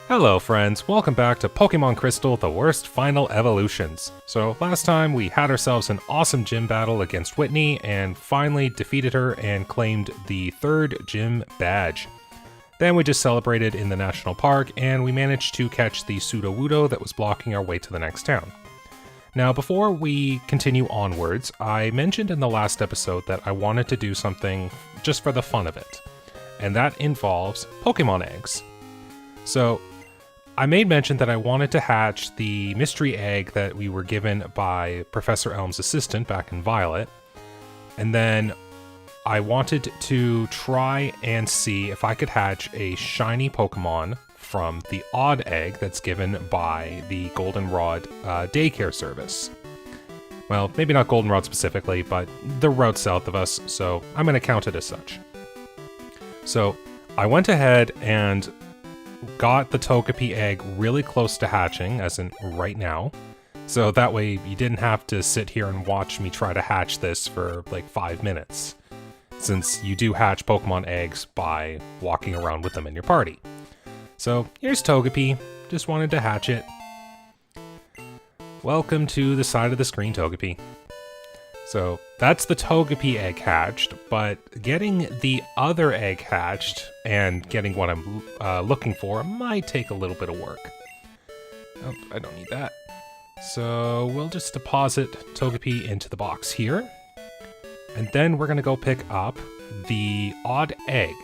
Hello friends, welcome back to Pokemon Crystal, the worst final evolutions. So last time we had ourselves an awesome gym battle against Whitney and finally defeated her and claimed the 3rd gym badge. Then we just celebrated in the national park and we managed to catch the Sudowoodo that was blocking our way to the next town. Now before we continue onwards, I mentioned in the last episode that I wanted to do something just for the fun of it, and that involves Pokemon eggs. So I made mention that I wanted to hatch the mystery egg that we were given by Professor Elm's assistant back in Violet, and then I wanted to try and see if I could hatch a shiny Pokemon from the odd egg that's given by the Goldenrod daycare service. Well, maybe not Goldenrod specifically, but the route south of us, so I'm going to count it as such. So I went ahead and got the Togepi egg really close to hatching, as in right now. So that way you didn't have to sit here and watch me try to hatch this for like 5 minutes, since you do hatch Pokemon eggs by walking around with them in your party. So here's Togepi, just wanted to hatch it. Welcome to the side of the screen, Togepi. So that's the Togepi egg hatched, but getting the other egg hatched and getting what I'm looking for might take a little bit of work. Oh, I don't need that. So we'll just deposit Togepi into the box here. And then we're going to go pick up the odd egg.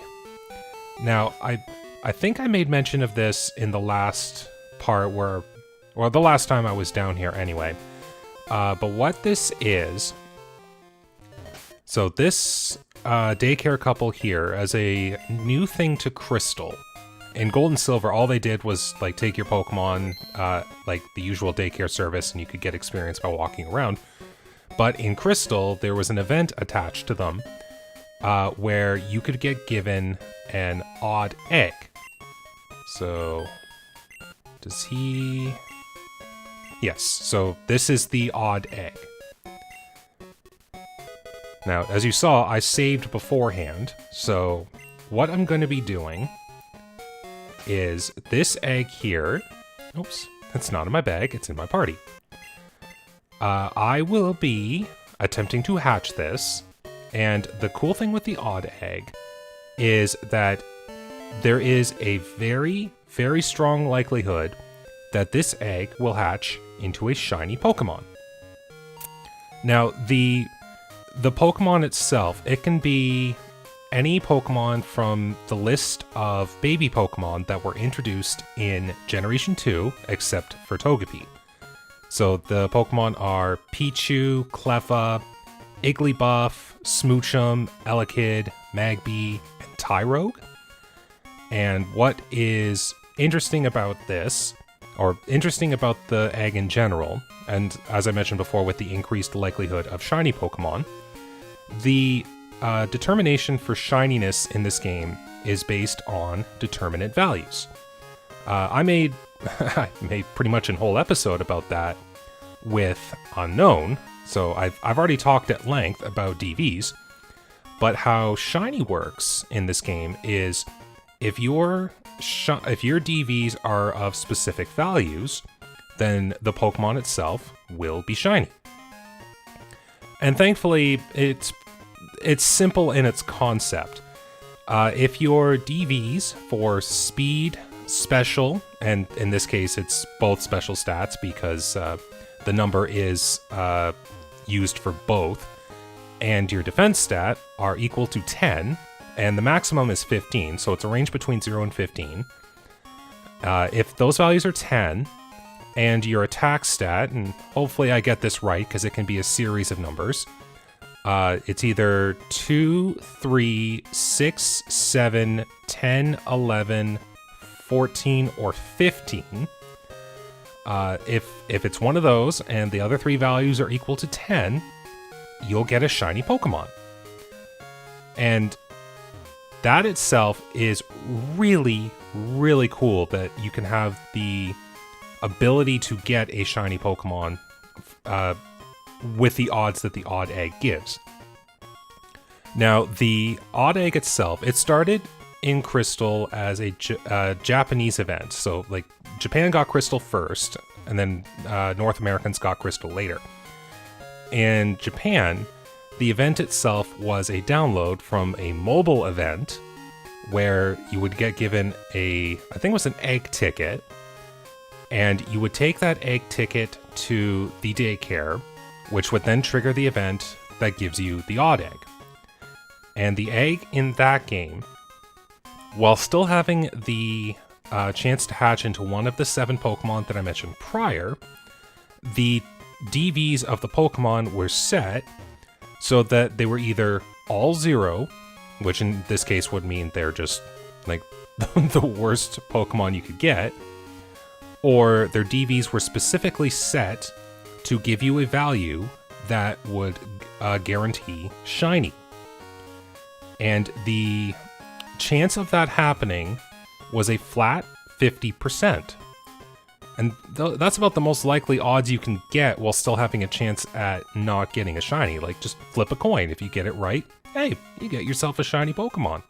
Now, I think I made mention of this in the last part or the last time I was down here anyway. But what this is... So this daycare couple here, as a new thing to Crystal, in Gold and Silver, all they did was like take your Pokemon, like the usual daycare service, and you could get experience by walking around. But in Crystal, there was an event attached to them where you could get given an odd egg. So, does he... Yes, so this is the odd egg. Now, as you saw, I saved beforehand, so what I'm going to be doing is this egg here. Oops, it's not in my bag, it's in my party. I will be attempting to hatch this, and the cool thing with the odd egg is that there is a very, very strong likelihood that this egg will hatch into a shiny Pokemon. Now, the Pokemon itself, it can be any Pokemon from the list of baby Pokemon that were introduced in Generation 2, except for Togepi. So the Pokemon are Pichu, Cleffa, Igglybuff, Smoochum, Elekid, Magby, and Tyrogue. And what is interesting about this, or interesting about the egg in general, and as I mentioned before with the increased likelihood of shiny Pokemon, the determination for shininess in this game is based on determinate values. I made pretty much a whole episode about that with Unknown, so I've already talked at length about DVs, but how shiny works in this game is if your DVs are of specific values, then the Pokemon itself will be shiny. And thankfully, it's simple in its concept. If your DVs for speed, special, and in this case it's both special stats because the number is used for both, and your defense stat are equal to 10, and the maximum is 15, so it's a range between 0 and 15. If those values are 10, and your attack stat, and hopefully I get this right because it can be a series of numbers, it's either 2, 3, 6, 7, 10, 11, 14, or 15. If it's one of those and the other 3 values are equal to 10, you'll get a shiny Pokemon. And that itself is really, really cool that you can have the ability to get a shiny Pokemon with the odds that the odd egg gives. Now, the odd egg itself, it started in Crystal as a Japanese event. So, like, Japan got Crystal first, and then North Americans got Crystal later. In Japan, the event itself was a download from a mobile event where you would get given I think it was an egg ticket, and you would take that egg ticket to the daycare, which would then trigger the event that gives you the odd egg. And the egg in that game, while still having the chance to hatch into one of the 7 Pokemon that I mentioned prior, the DVs of the Pokemon were set so that they were either all 0, which in this case would mean they're just like the worst Pokemon you could get, or their DVs were specifically set to give you a value that would guarantee shiny. And the chance of that happening was a flat 50%. And that's about the most likely odds you can get while still having a chance at not getting a shiny. Like, just flip a coin. If you get it right, hey, you get yourself a shiny Pokemon.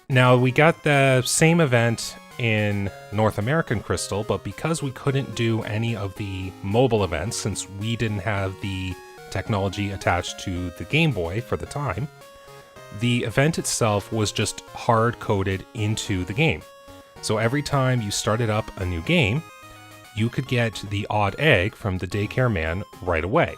Now, we got the same event in North American Crystal, but because we couldn't do any of the mobile events, since we didn't have the technology attached to the Game Boy for the time, the event itself was just hard-coded into the game. So every time you started up a new game, you could get the odd egg from the daycare man right away.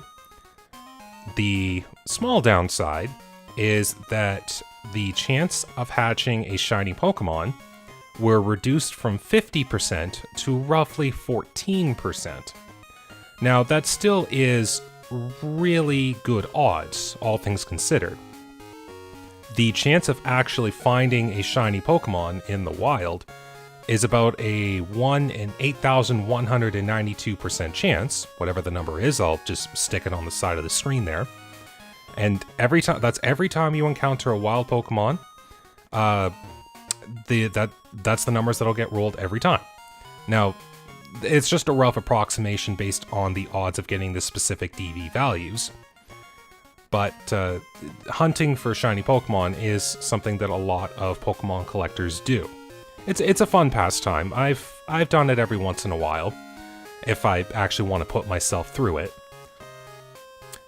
The small downside is that the chance of hatching a shiny Pokemon were reduced from 50% to roughly 14%. Now, that still is really good odds, all things considered. The chance of actually finding a shiny Pokemon in the wild is about a 1 in 8,192% chance. Whatever the number is, I'll just stick it on the side of the screen there. And every time you encounter a wild Pokemon, that's the numbers that'll get rolled every time. Now, it's just a rough approximation based on the odds of getting the specific DV values. But hunting for shiny Pokemon is something that a lot of Pokemon collectors do. It's a fun pastime. I've done it every once in a while, if I actually want to put myself through it.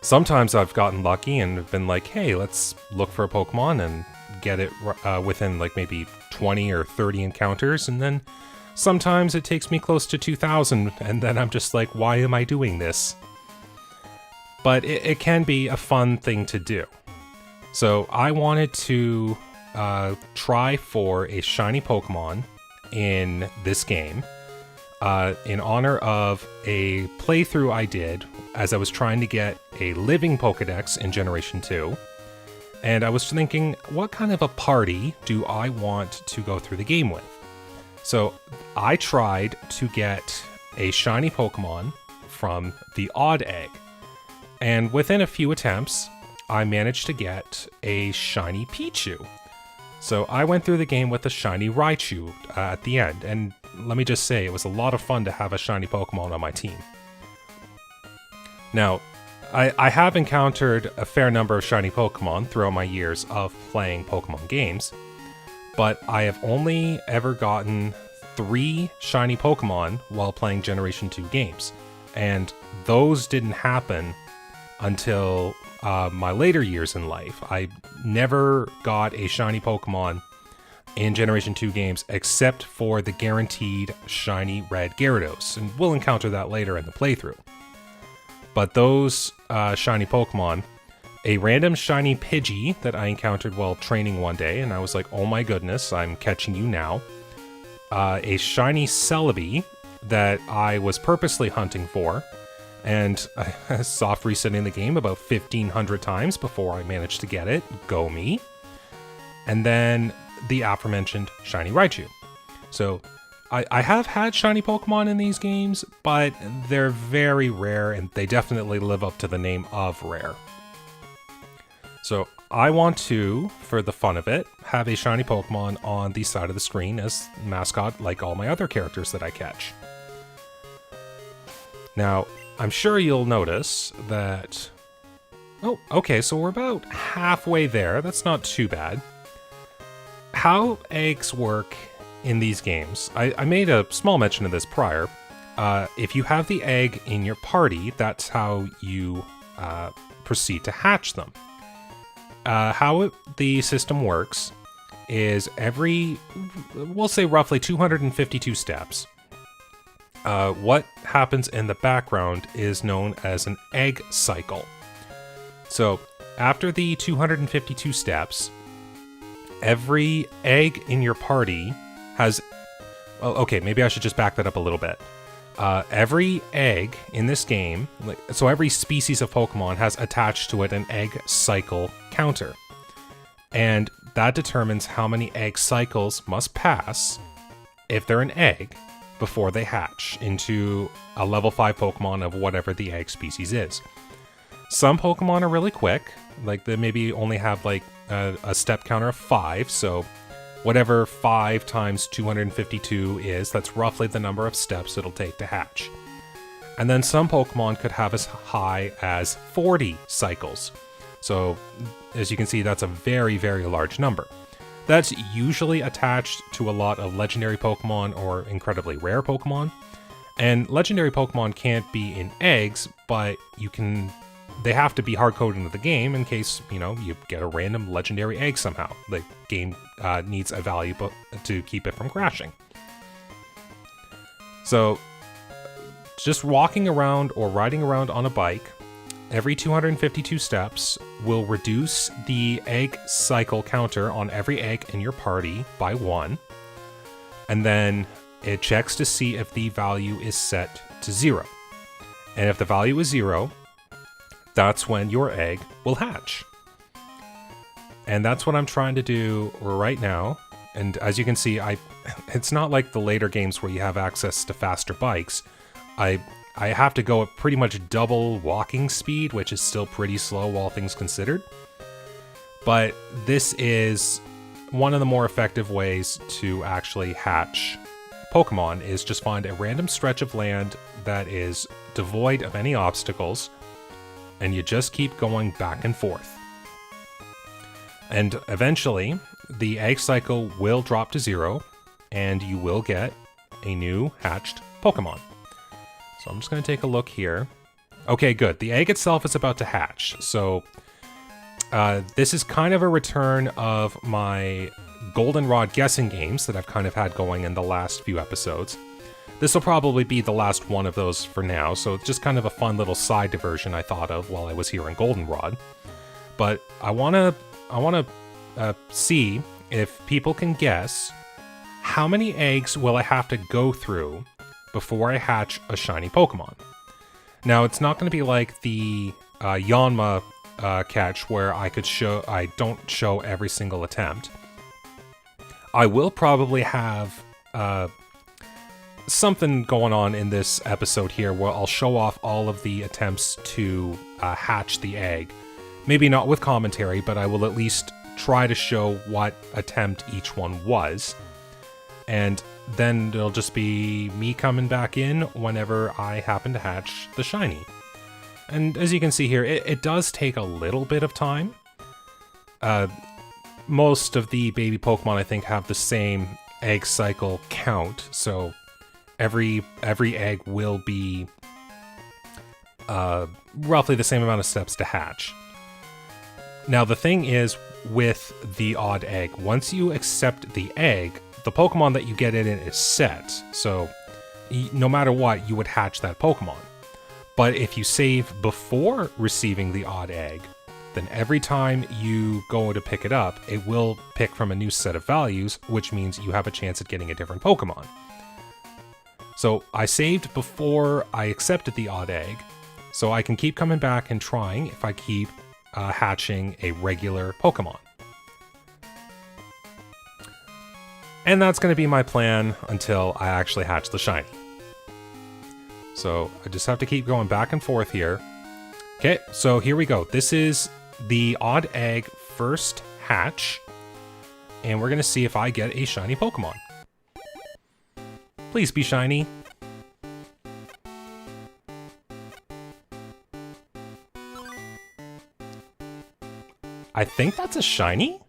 Sometimes I've gotten lucky and been like, hey, let's look for a Pokemon and get it within like maybe 20 or 30 encounters, and then sometimes it takes me close to 2,000, and then I'm just like, why am I doing this? But it can be a fun thing to do. So I wanted to try for a shiny Pokemon in this game in honor of a playthrough I did as I was trying to get a living Pokedex in Generation 2. And I was thinking, what kind of a party do I want to go through the game with? So I tried to get a shiny Pokemon from the odd egg. And within a few attempts, I managed to get a shiny Pichu. So I went through the game with a shiny Raichu at the end, and let me just say, it was a lot of fun to have a shiny Pokemon on my team. Now, I have encountered a fair number of shiny Pokemon throughout my years of playing Pokemon games, but I have only ever gotten 3 shiny Pokemon while playing Generation 2 games, and those didn't happen until my later years in life. I never got a shiny Pokemon in Generation 2 games except for the guaranteed shiny red Gyarados, and we'll encounter that later in the playthrough. But those shiny Pokemon, a random shiny Pidgey that I encountered while training one day, and I was like, oh my goodness, I'm catching you now. A shiny Celebi that I was purposely hunting for, and I soft resetting the game about 1,500 times before I managed to get it. Go me. And then the aforementioned shiny Raichu. So I have had shiny Pokemon in these games, but they're very rare, and they definitely live up to the name of rare. So I want to, for the fun of it, have a shiny Pokemon on the side of the screen as mascot like all my other characters that I catch. Now, I'm sure you'll notice that... Oh, okay, so we're about halfway there. That's not too bad. how eggs work in these games, I made a small mention of this prior. If you have the egg in your party, that's how you proceed to hatch them. The system works is we'll say roughly 252 steps. What happens in the background is known as an egg cycle. So after the 252 steps, every egg in your party has... Well, okay, maybe I should just back that up a little bit. Every egg in this game, so every species of Pokemon has attached to it an egg cycle counter. And that determines how many egg cycles must pass, if they're an egg, before they hatch into a level 5 Pokemon of whatever the egg species is. Some Pokemon are really quick, like they maybe only have like a step counter of 5, so whatever 5 times 252 is, that's roughly the number of steps it'll take to hatch. And then some Pokemon could have as high as 40 cycles. So as you can see, that's a very, very large number. That's usually attached to a lot of legendary Pokemon or incredibly rare Pokemon. And legendary Pokemon can't be in eggs, but they have to be hard-coded into the game in case, you get a random legendary egg somehow. The game needs a value to keep it from crashing. So just walking around or riding around on a bike, every 252 steps will reduce the egg cycle counter on every egg in your party by 1. And then it checks to see if the value is set to 0. And if the value is 0, that's when your egg will hatch. And that's what I'm trying to do right now. And as you can see, it's not like the later games where you have access to faster bikes. I have to go at pretty much double walking speed, which is still pretty slow, all things considered. But this is one of the more effective ways to actually hatch Pokemon, is just find a random stretch of land that is devoid of any obstacles, and you just keep going back and forth. And eventually, the egg cycle will drop to 0, and you will get a new hatched Pokemon. So I'm just going to take a look here. Okay, good. The egg itself is about to hatch. So this is kind of a return of my Goldenrod guessing games that I've kind of had going in the last few episodes. This will probably be the last one of those for now, so it's just kind of a fun little side diversion I thought of while I was here in Goldenrod. But I want to see if people can guess how many eggs will I have to go through before I hatch a shiny Pokemon. Now, it's not going to be like the Yanma catch where I don't show every single attempt. I will probably have something going on in this episode here where I'll show off all of the attempts to hatch the egg. Maybe not with commentary, but I will at least try to show what attempt each one was. And then it'll just be me coming back in whenever I happen to hatch the shiny. And as you can see here, it does take a little bit of time. Most of the baby Pokemon, I think, have the same egg cycle count, so every egg will be roughly the same amount of steps to hatch. Now, the thing is, with the odd egg, once you accept the egg, the Pokemon that you get in it is set, so no matter what, you would hatch that Pokemon. But if you save before receiving the odd egg, then every time you go to pick it up, it will pick from a new set of values, which means you have a chance at getting a different Pokemon. So I saved before I accepted the odd egg, so I can keep coming back and trying if I keep hatching a regular Pokemon. And that's going to be my plan until I actually hatch the shiny. So I just have to keep going back and forth here. Okay, so here we go. This is the odd egg first hatch. And we're going to see if I get a shiny Pokemon. Please be shiny. I think that's a shiny?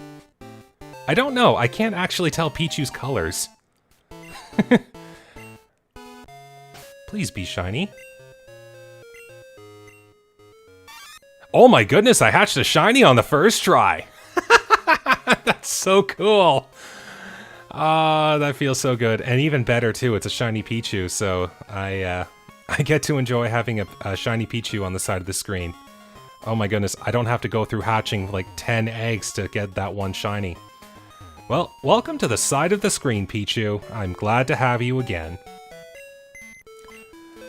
I don't know. I can't actually tell Pichu's colors. Please be shiny. Oh my goodness, I hatched a shiny on the first try. That's so cool. Ah, that feels so good. And even better too, it's a shiny Pichu, so I get to enjoy having a shiny Pichu on the side of the screen. Oh my goodness, I don't have to go through hatching like 10 eggs to get that one shiny. Well, welcome to the side of the screen, Pichu. I'm glad to have you again.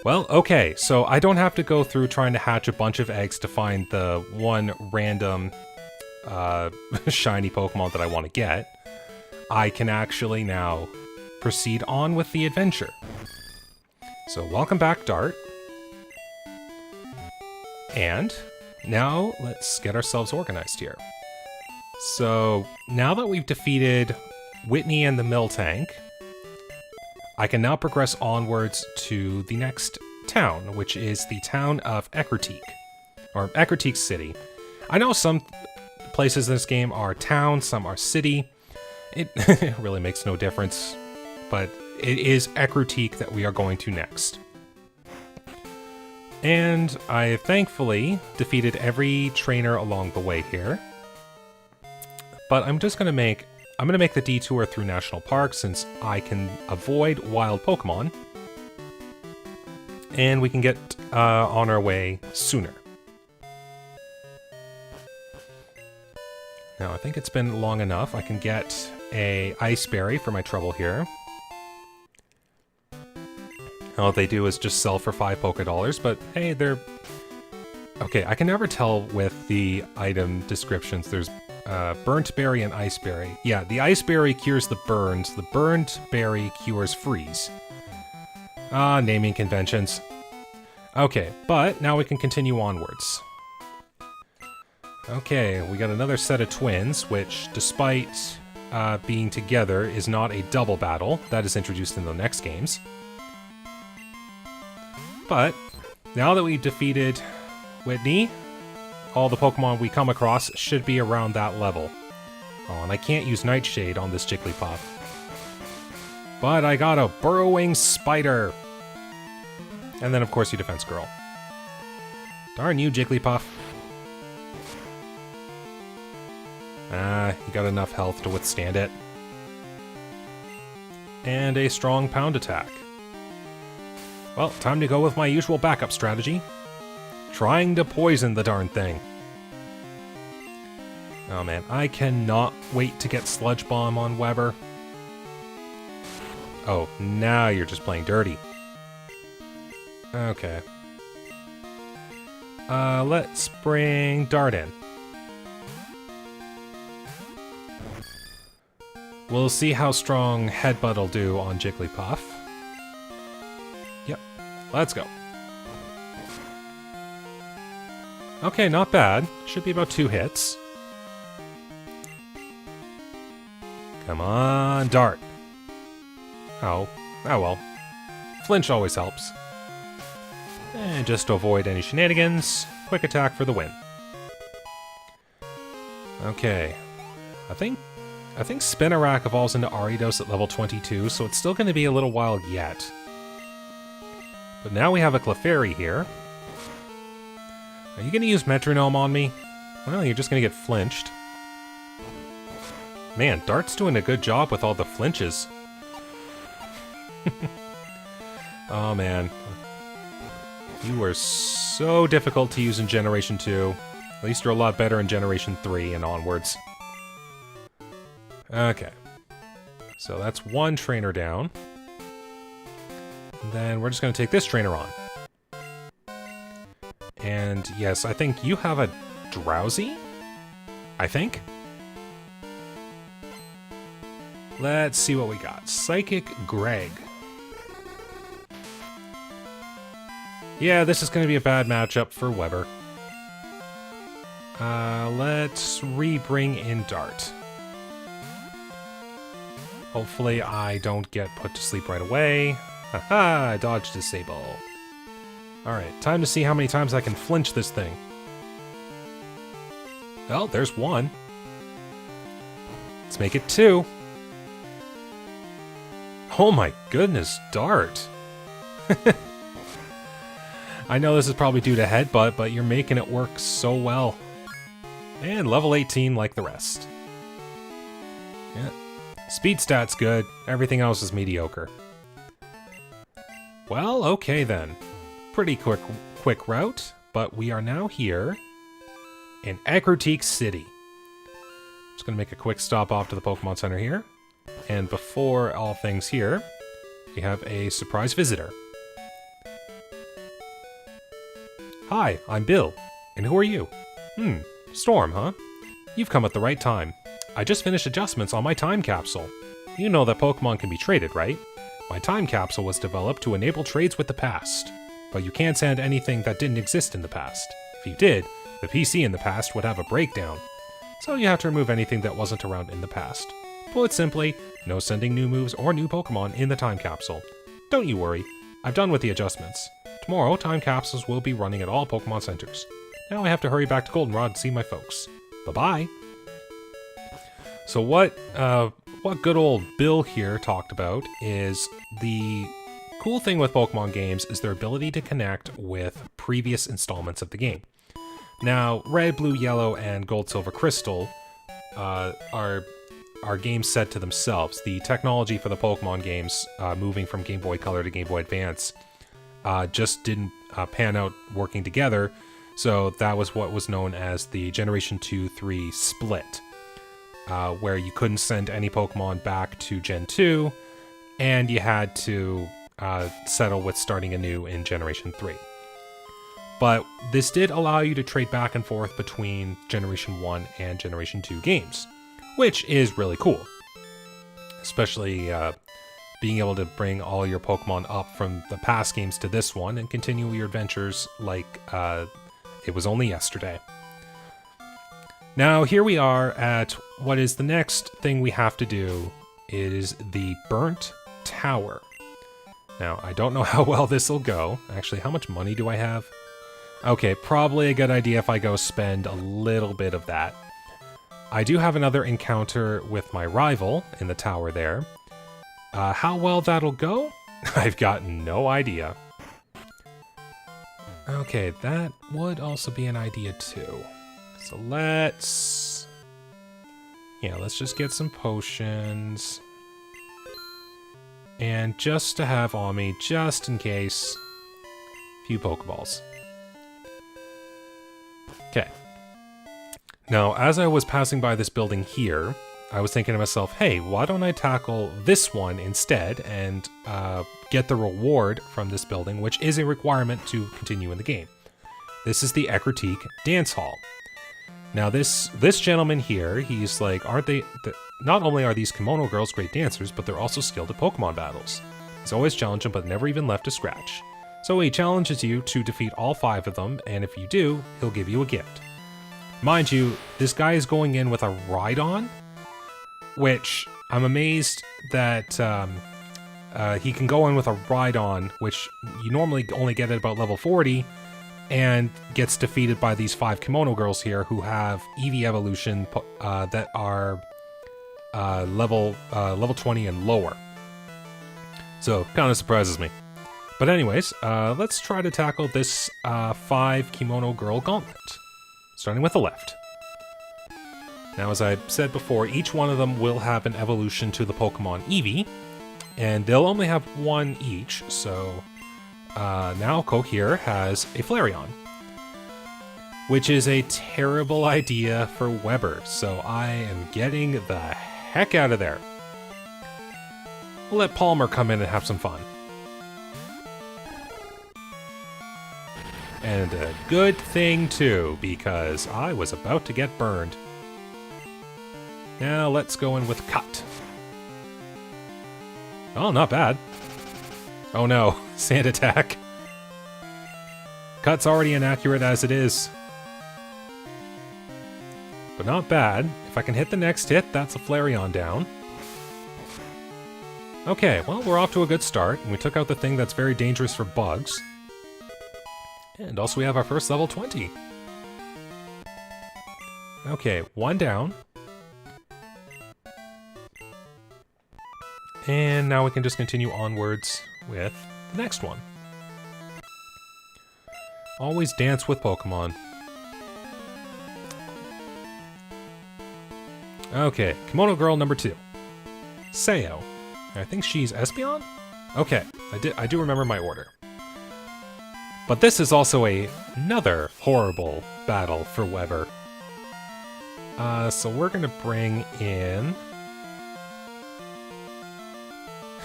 Well, okay, so I don't have to go through trying to hatch a bunch of eggs to find the one random shiny Pokemon that I want to get. I can actually now proceed on with the adventure. So welcome back, Dart. And now let's get ourselves organized here. So now that we've defeated Whitney and the Miltank, I can now progress onwards to the next town, which is the town of Ecruteak, or Ecruteak City. I know some places in this game are town, some are city. It really makes no difference, but it is Ecruteak that we are going to next. And I thankfully defeated every trainer along the way here. But I'm just going to make the detour through National Park since I can avoid wild Pokemon. And we can get on our way sooner. Now, I think it's been long enough. I can get a Ice Berry for my trouble here. All they do is just sell for 5 Poké-Dollars, but hey, they're... Okay, I can never tell with the item descriptions. There's Burnt Berry and Ice Berry. Yeah, the Ice Berry cures the burns. The Burnt Berry cures freeze. Ah, naming conventions. Okay, but now we can continue onwards. Okay, we got another set of twins, which, despite being together, is not a double battle. That is introduced in the next games. But, now that we've defeated Whitney, all the Pokemon we come across should be around that level. Oh, and I can't use Nightshade on this Jigglypuff. But I got a Burrowing Spider! And then, of course, you Defense Girl. Darn you, Jigglypuff. Ah, you got enough health to withstand it. And a strong Pound Attack. Well, time to go with my usual backup strategy. Trying to poison the darn thing. Oh man, I cannot wait to get Sludge Bomb on Weber. Oh, now you're just playing dirty. Okay. Let's bring Dart in. We'll see how strong Headbutt will do on Jigglypuff. Yep, let's go. Okay, not bad. Should be about 2 hits. Come on, Dart. Oh well. Flinch always helps. And just to avoid any shenanigans, quick attack for the win. Okay. I think Spinarak evolves into Ariados at level 22, so it's still going to be a little while yet. But now we have a Clefairy here. Are you going to use Metronome on me? Well, you're just going to get flinched. Man, Dart's doing a good job with all the flinches. Oh man. You were so difficult to use in Generation 2. At least you're a lot better in Generation 3 and onwards. Okay. So that's 1 trainer down. And then we're just going to take this trainer on. And yes, I think you have a Drowsy? I think? Let's see what we got. Psychic Greg. Yeah, this is going to be a bad matchup for Weber. Let's re-bring in Dart. Hopefully I don't get put to sleep right away. Haha, dodge disable. Alright, time to see how many times I can flinch this thing. Oh, there's 1. Let's make it 2. Oh my goodness, Dart. I know this is probably due to headbutt, but you're making it work so well. And level 18 like the rest. Yeah. Speed stat's good, everything else is mediocre. Well, okay then. Pretty quick route, but we are now here in Ecruteak City. Just gonna make a quick stop off to the Pokemon Center here. And before all things here, we have a surprise visitor. Hi, I'm Bill. And who are you? Storm, huh? You've come at the right time. I just finished adjustments on my time capsule. You know that Pokemon can be traded, right? My time capsule was developed to enable trades with the past. But you can't send anything that didn't exist in the past. If you did, the PC in the past would have a breakdown. So you have to remove anything that wasn't around in the past. Put simply, no sending new moves or new Pokemon in the time capsule. Don't you worry, I've done with the adjustments. Tomorrow, time capsules will be running at all Pokemon Centers. Now I have to hurry back to Goldenrod to see my folks. Bye-bye! So what good old Bill here talked about is the cool thing with Pokemon games is their ability to connect with previous installments of the game. Now, Red, Blue, Yellow, and Gold, Silver, Crystal are games set to themselves. The technology for the Pokemon games, moving from Game Boy Color to Game Boy Advance, just didn't pan out working together, so that was what was known as the Generation 2-3 split, where you couldn't send any Pokemon back to Gen 2, and you had to settle with starting anew in Generation 3. But this did allow you to trade back and forth between Generation 1 and Generation 2 games, which is really cool. Especially being able to bring all your Pokemon up from the past games to this one and continue your adventures like it was only yesterday. Now here we are at what is the next thing we have to do. It is the Burnt Tower. Now I don't know how well this will go. Actually, how much money do I have? Okay, probably a good idea if I go spend a little bit of that. I do have another encounter with my rival in the tower there. How well that'll go? I've got no idea. Okay, that would also be an idea too. So let's just get some potions. And just to have on me, just in case, a few Pokeballs. Okay. Now, as I was passing by this building here, I was thinking to myself, hey, why don't I tackle this one instead and get the reward from this building, which is a requirement to continue in the game. This is the Ecruteak Dance Hall. Now, this gentleman here, he's like, not only are these kimono girls great dancers, but they're also skilled at Pokemon battles. He's always challenged them, but never even left a scratch. So he challenges you to defeat all 5 of them, and if you do, he'll give you a gift. Mind you, this guy is going in with a Rhydon, which I'm amazed that he can go in with a Rhydon, which you normally only get at about level 40, and gets defeated by these 5 kimono girls here who have EV evolution that are level 20 and lower. So, kind of surprises me. But anyways, let's try to tackle this 5 kimono girl gauntlet, starting with the left. Now, as I said before, each one of them will have an evolution to the Pokemon Eevee, and they'll only have 1 each, so Naoko here has a Flareon, which is a terrible idea for Weber, so I am getting the heck out of there. We'll let Palmer come in and have some fun. And a good thing, too, because I was about to get burned. Now let's go in with Cut. Oh, not bad. Oh no, Sand Attack. Cut's already inaccurate as it is. But not bad. If I can hit the next hit, that's a Flareon down. Okay, well, we're off to a good start, and we took out the thing that's very dangerous for bugs. And also we have our first level 20. Okay, 1 down. And now we can just continue onwards with the next one. Always dance with Pokemon. Okay, Kimono Girl number 2. Sayo. I think she's Espeon? Okay, I do remember my order. But this is also another horrible battle for Weber. So we're gonna bring in...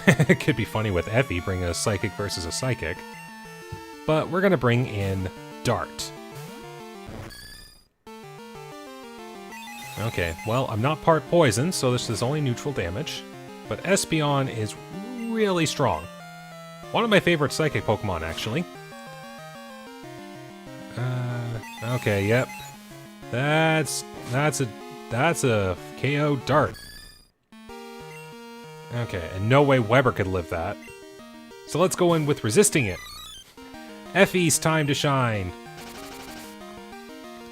It could be funny with Effie bringing a Psychic versus a Psychic. But we're gonna bring in Dart. Okay, well, I'm not part poison, so this is only neutral damage. But Espeon is really strong. One of my favorite Psychic Pokemon, actually. Okay, yep. That's a KO Dart. Okay, and no way Weber could live that. So let's go in with resisting it. Effie's time to shine.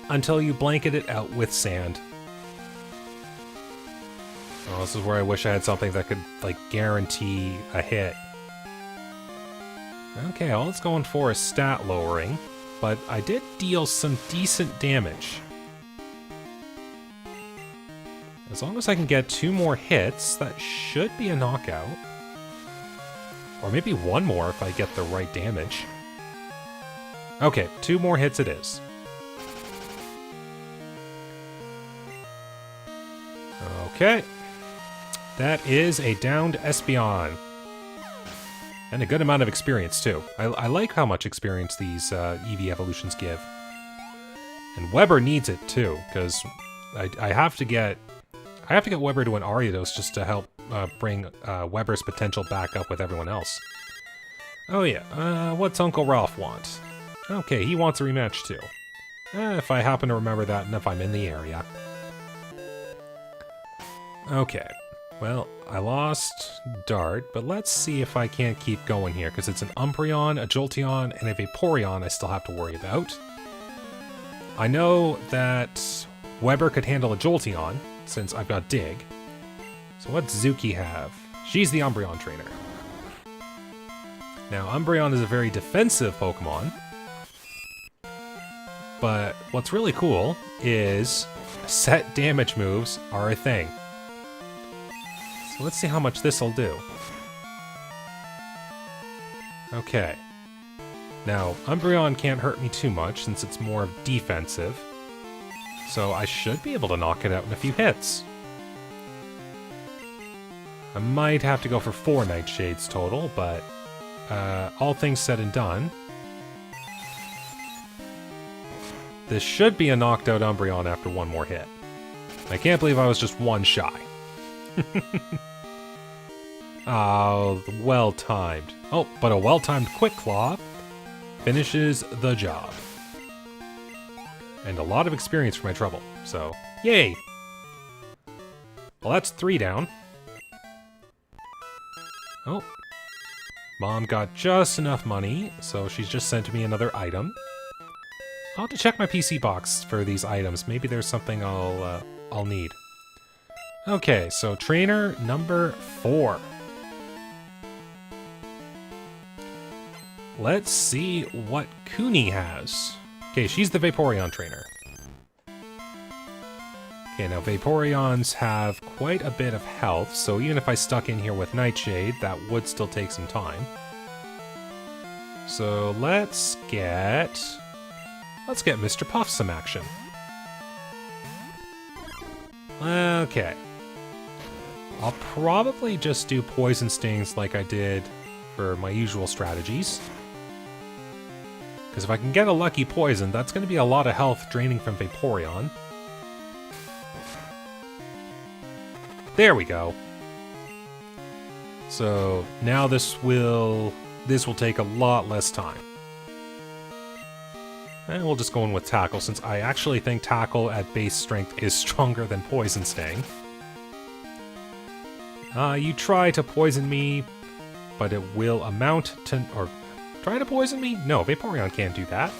Until you blanket it out with sand. Oh, this is where I wish I had something that could, like, guarantee a hit. Okay, all it's going for is stat lowering, but I did deal some decent damage. As long as I can get 2 more hits, that should be a knockout. Or maybe 1 more if I get the right damage. Okay, 2 more hits it is. Okay. That is a downed Espeon. And a good amount of experience, too. I like how much experience these EV evolutions give. And Weber needs it, too, because I have to get Weber to an Ariados just to help bring Weber's potential back up with everyone else. Oh yeah, what's Uncle Ralph want? Okay, he wants a rematch, too. If I happen to remember that and if I'm in the area. Okay. Well, I lost Dart, but let's see if I can't keep going here, because it's an Umbreon, a Jolteon, and a Vaporeon I still have to worry about. I know that Weber could handle a Jolteon, since I've got Dig. So what's Zuki have? She's the Umbreon trainer. Now, Umbreon is a very defensive Pokemon, but what's really cool is set damage moves are a thing. Let's see how much this'll do. Okay. Now, Umbreon can't hurt me too much since it's more defensive. So I should be able to knock it out in a few hits. I might have to go for 4 Nightshades total, but all things said and done, this should be a knocked out Umbreon after 1 more hit. I can't believe I was just 1 shy. Oh, well-timed. Oh, but a well-timed Quick Claw finishes the job. And a lot of experience for my trouble, so yay! Well, that's 3 down. Oh. Mom got just enough money, so she's just sent me another item. I'll have to check my PC box for these items. Maybe there's something I'll need. Okay, so trainer number 4. Let's see what Kuni has. Okay, she's the Vaporeon trainer. Okay, now Vaporeons have quite a bit of health, so even if I stuck in here with Nightshade, that would still take some time. So let's get Mr. Puff some action. Okay. I'll probably just do Poison Stings like I did for my usual strategies. Because if I can get a lucky poison, that's going to be a lot of health draining from Vaporeon. There we go. So now this will take a lot less time. And we'll just go in with Tackle, since I actually think Tackle at base strength is stronger than Poison Sting. You try to poison me, but it will amount to... Or, try to poison me? No, Vaporeon can't do that.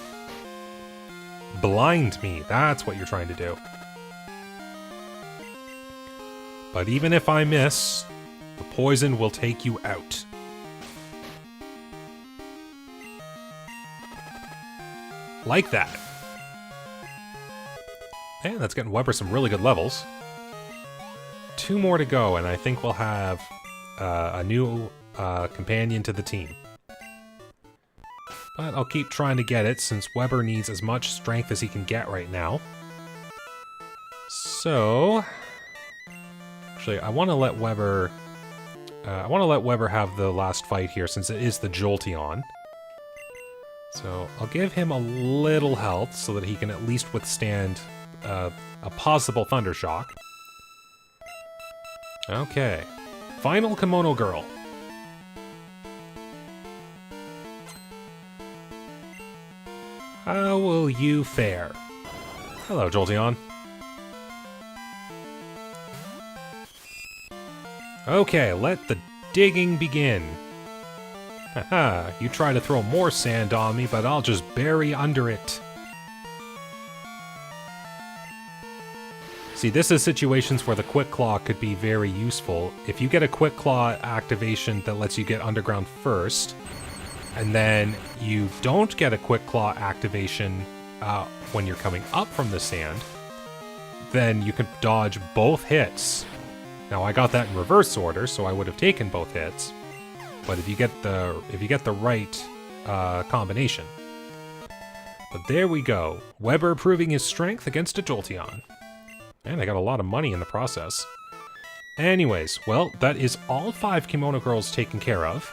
Blind me, that's what you're trying to do. But even if I miss, The poison will take you out. Like that. And that's getting Weber some really good levels. 2 more to go, and I think we'll have a new companion to the team. But I'll keep trying to get it, since Weber needs as much strength as he can get right now. So... Actually, I want to let Weber... have the last fight here, since it is the Jolteon. So I'll give him a little health so that he can at least withstand a possible Thunder Shock. Okay. Final Kimono Girl. How will you fare? Hello, Jolteon. Okay, let the digging begin. Haha, you try to throw more sand on me, but I'll just bury under it. See, this is situations where the Quick Claw could be very useful. If you get a Quick Claw activation that lets you get underground first, and then you don't get a Quick Claw activation when you're coming up from the sand, then you can dodge both hits. Now, I got that in reverse order, so I would have taken both hits. But if you get the right combination. But there we go. Weber proving his strength against a Jolteon. And I got a lot of money in the process. Anyways, well, that is all 5 Kimono Girls taken care of.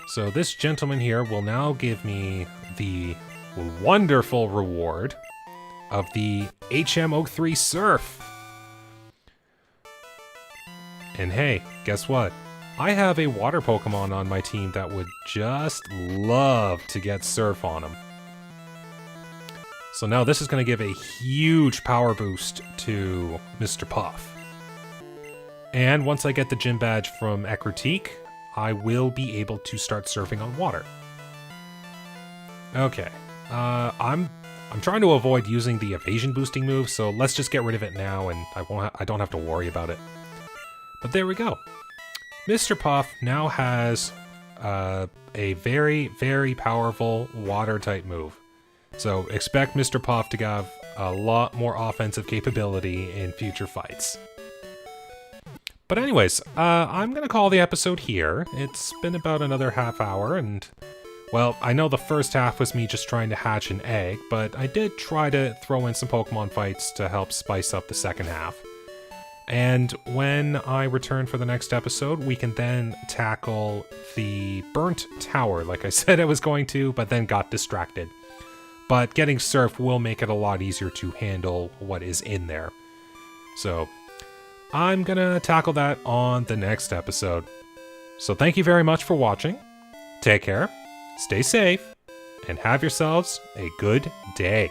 So this gentleman here will now give me the wonderful reward of the HM03 Surf. And hey, guess what? I have a water Pokemon on my team that would just love to get Surf on him. So now this is going to give a huge power boost to Mr. Puff. And once I get the gym badge from Ecruteak, I will be able to start surfing on water. Okay, I'm trying to avoid using the evasion boosting move, so let's just get rid of it now, and I don't have to worry about it. But there we go. Mr. Puff now has a very, very powerful water-type move. So expect Mr. Puff to have a lot more offensive capability in future fights. But anyways, I'm going to call the episode here. It's been about another half hour, and, well, I know the first half was me just trying to hatch an egg, but I did try to throw in some Pokemon fights to help spice up the second half. And when I return for the next episode, we can then tackle the Burnt Tower, like I said I was going to, but then got distracted. But getting Surf will make it a lot easier to handle what is in there. So I'm gonna tackle that on the next episode. So thank you very much for watching. Take care, stay safe, and have yourselves a good day.